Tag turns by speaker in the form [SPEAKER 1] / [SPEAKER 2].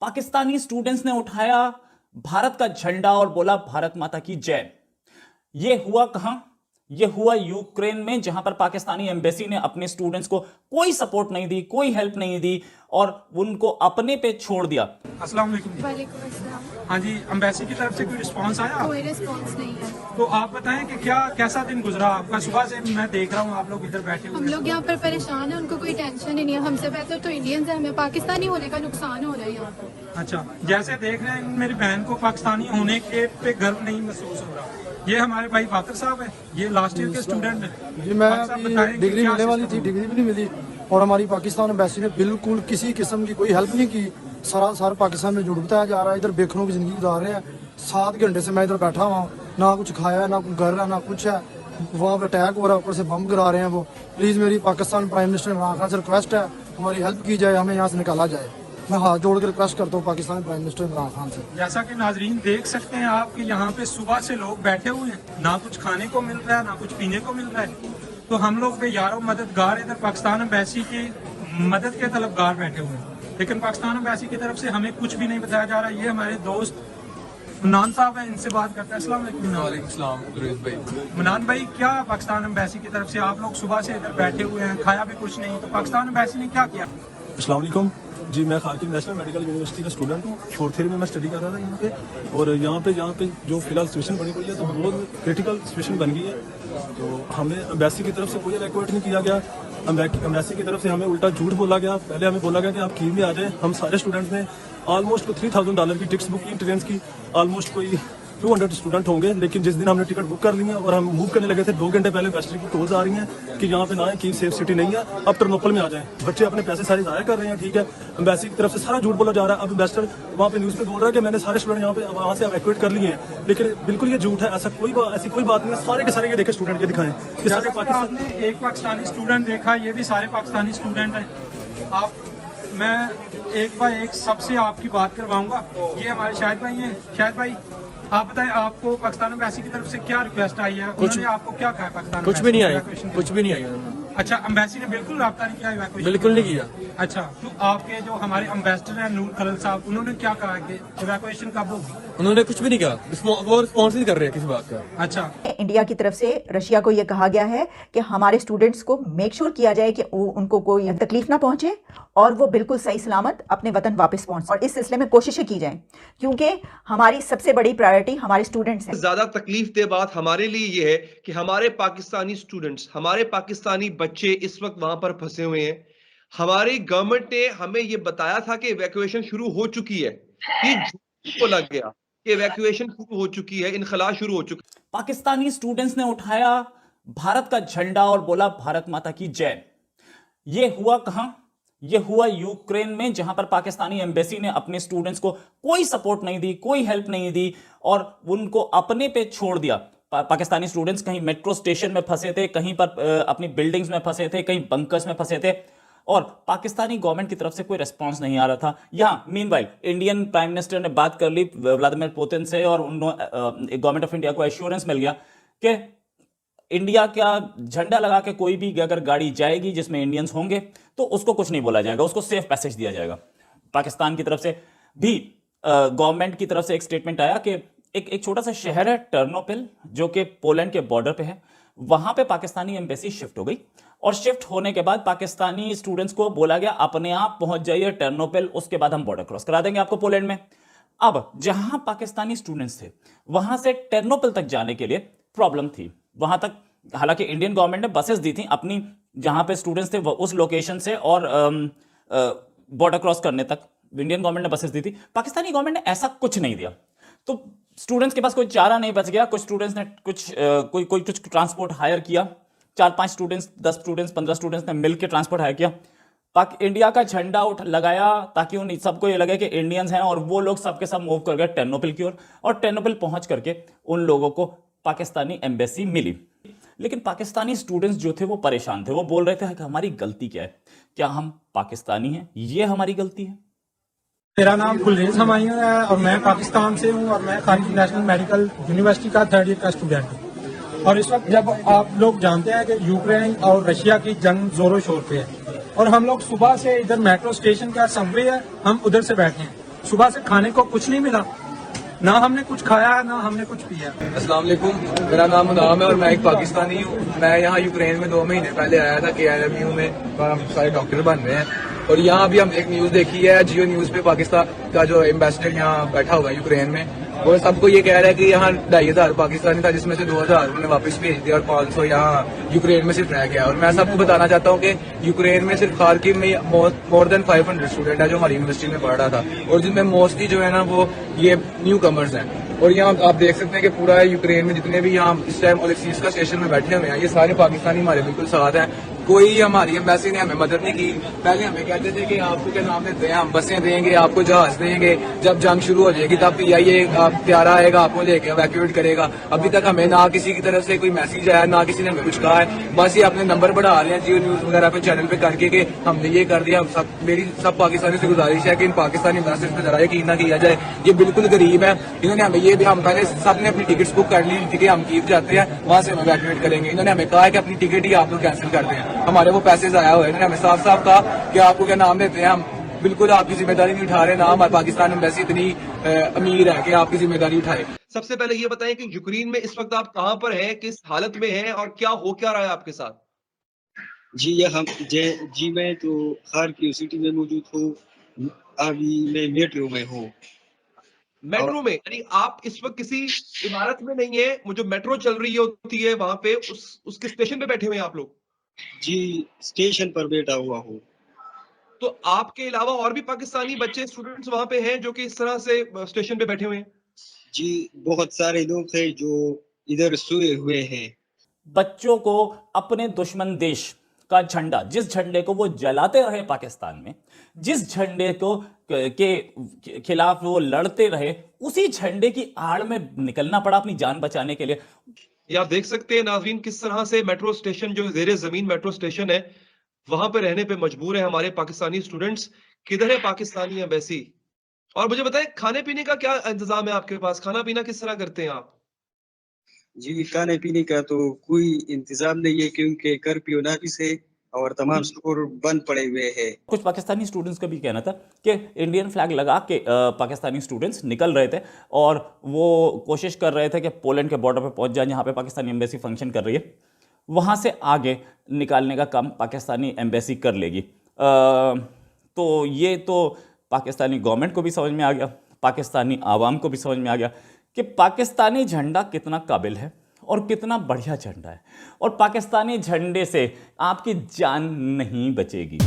[SPEAKER 1] Pakistani students ने उठाया भारत का झंडा और बोला भारत माता की जय। यह हुआ कहां? यह हुआ यूक्रेन में, जहां पर पाकिस्तानी एम्बेसी ने अपने स्टूडेंट्स को कोई सपोर्ट नहीं दी, कोई हेल्प नहीं दी और उनको अपने पे छोड़ दिया।
[SPEAKER 2] अस्सलाम वालेकुम।
[SPEAKER 3] वालेकुम अस्सलाम।
[SPEAKER 2] हाँ जी, एम्बेसी की तरफ से कोई रिस्पांस आया?
[SPEAKER 3] कोई रिस्पॉन्स नहीं है।
[SPEAKER 2] तो आप बताएं कि कैसा दिन गुजरा आपका? सुबह से मैं देख रहा हूँ आप लोग इधर बैठे हुए
[SPEAKER 3] हम लोग यहाँ पर परेशान हैं, उनको कोई टेंशन ही नहीं है। हमसे बेहतर तो इंडियंस है, हमें पाकिस्तानी होने का नुकसान हो रहा है यहाँ पर।
[SPEAKER 2] अच्छा, जैसे देख रहे हैं मेरी बहन को पाकिस्तानी होने के पे गर्व नहीं महसूस हो रहा। ये हमारे भाई बाकर साहब है, ये लास्ट ईयर के स्टूडेंट हैं।
[SPEAKER 4] जी, मैं डिग्री मिलने वाली थी, डिग्री भी नहीं मिली और हमारी पाकिस्तान एम्बेसी ने बिल्कुल किसी किस्म की कोई हेल्प नहीं की। सारा पाकिस्तान में झूठ बताया जा रहा है। इधर बेखनों की जिंदगी गुजार रहे हैं। 7 घंटे से मैं इधर बैठा हुआ, ना कुछ खाया, ना कुछ घर है, ना कुछ है। वहाँ पर अटैक हो रहा है, ऊपर से बम गिरा रहे हैं वो। प्लीज़ मेरी पाकिस्तान प्राइम मिनिस्टर इमरान खान से रिक्वेस्ट है, हमारी हेल्प की जाए, हमें यहाँ से निकाला जाए। मैं हाथ जोड़ कर रिक्वेस्ट करता हूँ पाकिस्तान प्राइम मिनिस्टर इमरान खान से।
[SPEAKER 2] जैसा कि नाजरीन देख सकते हैं आप कि यहाँ पे सुबह से लोग बैठे हुए हैं, ना कुछ खाने को मिल रहा है, ना कुछ पीने को मिल रहा है। तो हम लोग पे यारों मददगार इधर पाकिस्तान एम्बेसी की मदद के तलबगार बैठे हुए हैं, लेकिन पाकिस्तान एम्बेसी की तरफ से हमें कुछ भी नहीं बताया जा रहा। ये हमारे दोस्त मनान साहब हैं, इनसे बात करते हैं। अस्सलाम वालेकुम। मनान भाई, क्या पाकिस्तान एम्बेसी की तरफ से आप लोग सुबह से इधर बैठे हुए हैं, खाया भी कुछ नहीं, तो पाकिस्तान एम्बेसी ने क्या किया?
[SPEAKER 5] अस्सलाम वालेकुम जी, मैं खाकिम नेशनल मेडिकल यूनिवर्सिटी का स्टूडेंट हूँ। 4th ईयर में मैं स्टडी कर रहा था यहाँ पे। और यहाँ पे जो फिलहाल सिचुएशन बनी हुई है तो बहुत क्रिटिकल सिचुएशन बन गई है। तो हमें एम्बेसी की तरफ से कोई इवैक्यूएट नहीं किया गया। एम्बेसी की तरफ से हमें उल्टा झूठ बोला गया। पहले हमें बोला गया कि आप कीव में आ जाए। हम सारे स्टूडेंट्स ने ऑलमोस्ट $3000 की टिकट्स बुक की ट्रेन की। ऑलमोस्ट कोई 200 स्टूडेंट होंगे, लेकिन जिस दिन हमने टिकट बुक कर ली है और हम मूव करने लगे थे 2 घंटे पहले वेस्टर्न की कॉल्स आ रही हैं कि यहाँ पे ना है, की सेफ सिटी नहीं है, अब टर्नोपल में आ जाएं। बच्चे अपने पैसे सारे ज़ाया कर रहे हैं, ठीक है। एम्बेसी की तरफ से सारा झूठ बोला जा रहा है। अब वेस्टर्न वहाँ पे न्यूज़ पे बोल रहा है कि मैंने सारे स्टूडेंट यहाँ पे वहाँ से इवैक्यूएट कर लिए हैं, लेकिन बिल्कुल ये झूठ है। ऐसी कोई बात नहीं है। सारे के सारे ये देखे स्टूडेंट ये दिखाएं कि सारे
[SPEAKER 2] आपने एक पाकिस्तानी स्टूडेंट देखा, ये भी सारे पाकिस्तानी स्टूडेंट हैं। आप मैं एक बार एक सबसे आपकी बात करवाऊंगा। ये हमारे शाहिद भाई हैं। शाहिद भाई, आप बताएं, आपको पाकिस्तान एम्बेसी की तरफ से क्या रिक्वेस्ट आई है? उन्होंने आपको क्या कहा? पाकिस्तान
[SPEAKER 6] कुछ भी नहीं आया, कुछ भी नहीं आया।
[SPEAKER 2] अच्छा, एम्बेसी ने बिल्कुल राब्ता नहीं किया evacuation?
[SPEAKER 6] बिल्कुल नहीं किया।
[SPEAKER 2] अच्छा, तो आपके जो हमारे एम्बेसडर हैं नूर खलल साहब, उन्होंने क्या कहा कि इवैक्यूएशन कब होगी?
[SPEAKER 6] उन्होंने कुछ भी नहीं कहा, वो रिस्पॉन्स नहीं कर रहे हैं किसी बात का।
[SPEAKER 2] अच्छा,
[SPEAKER 7] इंडिया की तरफ से रशिया को यह कहा गया है कि हमारे स्टूडेंट्स को मेक श्योर किया जाए कि उनको कोई तकलीफ ना पहुंचे और वो बिल्कुल सही सलामत अपने वतन वापस पहुंचे। और इस सिलसिले में कोशिशें की जाएं, क्योंकि हमारी सबसे बड़ी प्रायोरिटी हमारे स्टूडेंट्स हैं।
[SPEAKER 8] ज्यादा तकलीफ दे बात हमारे लिए ये है कि हमारे पाकिस्तानी स्टूडेंट्स, हमारे पाकिस्तानी बच्चे इस वक्त वहां पर फंसे हुए हैं। हमारी गवर्नमेंट ने हमें ये बताया था कि इवैक्यूएशन शुरू हो चुकी है। ये झूठ बोला गया कि इवैक्यूएशन शुरू हो चुकी है, इनखला शुरू हो चुका है।
[SPEAKER 1] पाकिस्तानी स्टूडेंट्स ने उठाया भारत का झंडा और बोला भारत माता की जय। यह हुआ कहां? यह हुआ यूक्रेन में, जहां पर पाकिस्तानी एम्बेसी ने अपने स्टूडेंट्स को कोई सपोर्ट नहीं दी, कोई हेल्प नहीं दी और उनको अपने पे छोड़ दिया। पाकिस्तानी स्टूडेंट्स कहीं मेट्रो स्टेशन में फंसे थे, कहीं पर अपनी बिल्डिंग्स में फंसे थे, कहीं बंकर्स में फंसे थे और पाकिस्तानी गवर्नमेंट की तरफ से कोई रिस्पांस नहीं आ रहा था। यहाँ मीनवाइल इंडियन प्राइम मिनिस्टर ने बात कर ली व्लादिमीर पुतिन से और गवर्नमेंट ऑफ इंडिया को एश्योरेंस मिल गया कि इंडिया का झंडा लगा के कोई भी अगर गाड़ी जाएगी जिसमें इंडियंस होंगे तो उसको कुछ नहीं बोला जाएगा, उसको सेफ पैसेज दिया जाएगा। पाकिस्तान की तरफ से भी गवर्नमेंट की तरफ से एक स्टेटमेंट आया कि एक छोटा सा शहर है टर्नोपिल, जो कि पोलैंड के बॉर्डर पे है, वहां पे पाकिस्तानी एम्बेसी शिफ्ट हो गई और शिफ्ट होने के बाद पाकिस्तानी स्टूडेंट्स को बोला गया अपने आप पहुंच जाइए टर्नोपिल, उसके बाद हम बॉर्डर क्रॉस करा देंगे आपको पोलैंड में। अब जहां पाकिस्तानी स्टूडेंट्स थे वहां से टर्नोपिल तक जाने के लिए प्रॉब्लम थी। वहां तक हालांकि इंडियन गवर्नमेंट ने बसेस दी थी अपनी, जहां पे स्टूडेंट्स थे उस लोकेशन से और बॉर्डर क्रॉस करने तक इंडियन गवर्नमेंट ने बसेस दी थी। पाकिस्तानी गवर्नमेंट ने ऐसा कुछ नहीं दिया, तो स्टूडेंट्स के पास कोई चारा नहीं बच गया। कुछ स्टूडेंट्स ने कुछ ट्रांसपोर्ट हायर किया, 4-5 स्टूडेंट्स, 10 स्टूडेंट्स, 15 स्टूडेंट्स ने मिलकर ट्रांसपोर्ट हायर किया। इंडिया का झंडा लगाया ताकि उन सबको ये लगे कि इंडियंस हैं और वो लोग सबके सब मूव कर गए टर्नोपिल की ओर और टर्नोपिल पहुंच करके उन लोगों को पाकिस्तानी एम्बेसी मिली। लेकिन पाकिस्तानी स्टूडेंट्स जो थे वो परेशान थे, वो बोल रहे थे कि हमारी गलती क्या है, क्या हम पाकिस्तानी हैं, ये हमारी गलती है।
[SPEAKER 2] मेरा नाम गुलरेज हमायूं है और मैं पाकिस्तान से हूँ और मैं खाकिम नेशनल मेडिकल यूनिवर्सिटी का 3rd ईयर का स्टूडेंट हूँ। और इस वक्त जब आप लोग जानते हैं कि यूक्रेन और रशिया की जंग जोरों शोर पे है और हम लोग सुबह से इधर मेट्रो स्टेशन का सबवे है, हम उधर से बैठे हैं सुबह से खाने को कुछ नहीं मिला, ना हमने कुछ खाया ना हमने कुछ पिया।
[SPEAKER 6] अस्सलाम वालेकुम, मेरा नाम मुदाम है और मैं एक पाकिस्तानी हूँ। मैं यहाँ यूक्रेन में 2 महीने पहले आया था KIMU में, हम सारे डॉक्टर बन रहे हैं। और यहाँ भी हम एक न्यूज देखी है, जियो न्यूज पे पाकिस्तान का जो एम्बेसडर यहाँ बैठा हुआ है यूक्रेन में, वो सबको ये कह रहा है कि यहाँ 2500 पाकिस्तानी था, जिसमें से 2000 उन्होंने वापस भेज दिया और 500 यहाँ यूक्रेन में सिर्फ रह गया। और मैं सबको बताना चाहता हूँ कि यूक्रेन में सिर्फ खार्किव में मोर देन 500 स्टूडेंट है जो हमारी यूनिवर्सिटी में पढ़ रहा था, और जिनमें मोस्टली जो है ना वो ये न्यू कमर्स हैं। और यहाँ आप देख सकते हैं कि पूरा यूक्रेन में जितने भी यहाँ इस टाइम ओलेक्सीस का स्टेशन में बैठे हुए हैं, ये सारे पाकिस्तानी हमारे बिल्कुल साथ हैं। कोई हमारी एम्बेसी ने हमें मदद नहीं की। पहले हमें कहते थे कि आपको क्या नाम देते हैं, हम बसें देंगे, आपको जहाज देंगे, जब जंग शुरू हो जाएगी तब PIA आप त्यारा आएगा, आपको लेके वैक्यूएट करेगा। अभी तक हमें ना किसी की तरफ से कोई मैसेज आया, ना किसी ने हमें कुछ कहा है। बस ये अपने नंबर बढ़ा रहे हैं जियो न्यूज वगैरह पे चैनल पे करके कि हमने ये कर दिया। मेरी सब पाकिस्तानी से गुजारिश है कि इन पाकिस्तानी मैसेज पे जरा यकीन ना किया जाए। ये बिल्कुल गरीब है, इन्होंने हमें ये भी, हम पहले सबने अपनी टिकट्स बुक कर ली थी कि हम कीव जाते हैं, वहां से हम वैक्यूएट करेंगे। इन्होंने हमें कहा है कि अपनी टिकट ही आप लोग कैंसिल कर दें, हमारे वो पैसे आया हुआ है। इन्होंने हमें साफ साफ कहा कि आपको क्या नाम देते हैं, हम बिल्कुल आपकी जिम्मेदारी नहीं उठा रहे, ना हमारे पाकिस्तान एम्बेसी इतनी अमीर है कि आपकी जिम्मेदारी उठाए।
[SPEAKER 8] सबसे पहले ये बताएं कि यूक्रेन में इस वक्त आप कहां पर हैं, किस हालत में हैं और क्या हो क्या रहा है आपके साथ?
[SPEAKER 9] जी मैं तो खार्किव सिटी में मौजूद हूँ। अभी मैं मेट्रो में हूँ।
[SPEAKER 8] मेट्रो में? यानी आप इस वक्त किसी इमारत में नहीं है, वो जो मेट्रो चल रही होती है वहां पे उसके स्टेशन पे बैठे हुए हैं आप लोग?
[SPEAKER 9] जी स्टेशन पर बैठा हुआ हूँ।
[SPEAKER 8] तो आपके अलावा और भी पाकिस्तानी बच्चे स्टूडेंट्स वहां पे हैं जो कि इस तरह से स्टेशन पे बैठे हुए हैं?
[SPEAKER 9] जी बहुत सारे लोग हैं जो इधर सोए हुए हैं।
[SPEAKER 1] बच्चों को अपने दुश्मन देश का झंडा, जिस झंडे को वो जलाते रहे पाकिस्तान में, जिस झंडे को के खिलाफ वो लड़ते रहे, उसी झंडे की आड़ में निकलना पड़ा अपनी जान बचाने के लिए।
[SPEAKER 8] ये आप देख सकते हैं नाज़रीन किस तरह से मेट्रो स्टेशन, जो ज़ेरे ज़मीन मेट्रो स्टेशन है, वहां पे रहने पे मजबूर है हमारे पाकिस्तानी स्टूडेंट्स। किधर है पाकिस्तानी एम्बेसी? और मुझे बताएं खाने पीने का क्या इंतजाम है आपके पास? खाना पीना किस तरह करते हैं आप?
[SPEAKER 9] जी खाने पीने का तो कोई इंतजाम नहीं है क्योंकि कर्फ्यू नाफिज है और तमाम स्टोर बंद पड़े हुए हैं।
[SPEAKER 1] कुछ पाकिस्तानी स्टूडेंट्स का भी कहना था कि इंडियन फ्लैग लगा के पाकिस्तानी स्टूडेंट्स निकल रहे थे और वो कोशिश कर रहे थे कि पोलैंड के बॉर्डर पे पहुंच जाए, जहां पे पाकिस्तानी एम्बेसी फंक्शन कर रही है, वहां से आगे निकालने का काम पाकिस्तानी एम्बेसी कर लेगी। तो ये तो पाकिस्तानी गवर्नमेंट को भी समझ में आ गया, पाकिस्तानी आवाम को भी समझ में आ गया कि पाकिस्तानी झंडा कितना काबिल है और कितना बढ़िया झंडा है, और पाकिस्तानी झंडे से आपकी जान नहीं बचेगी।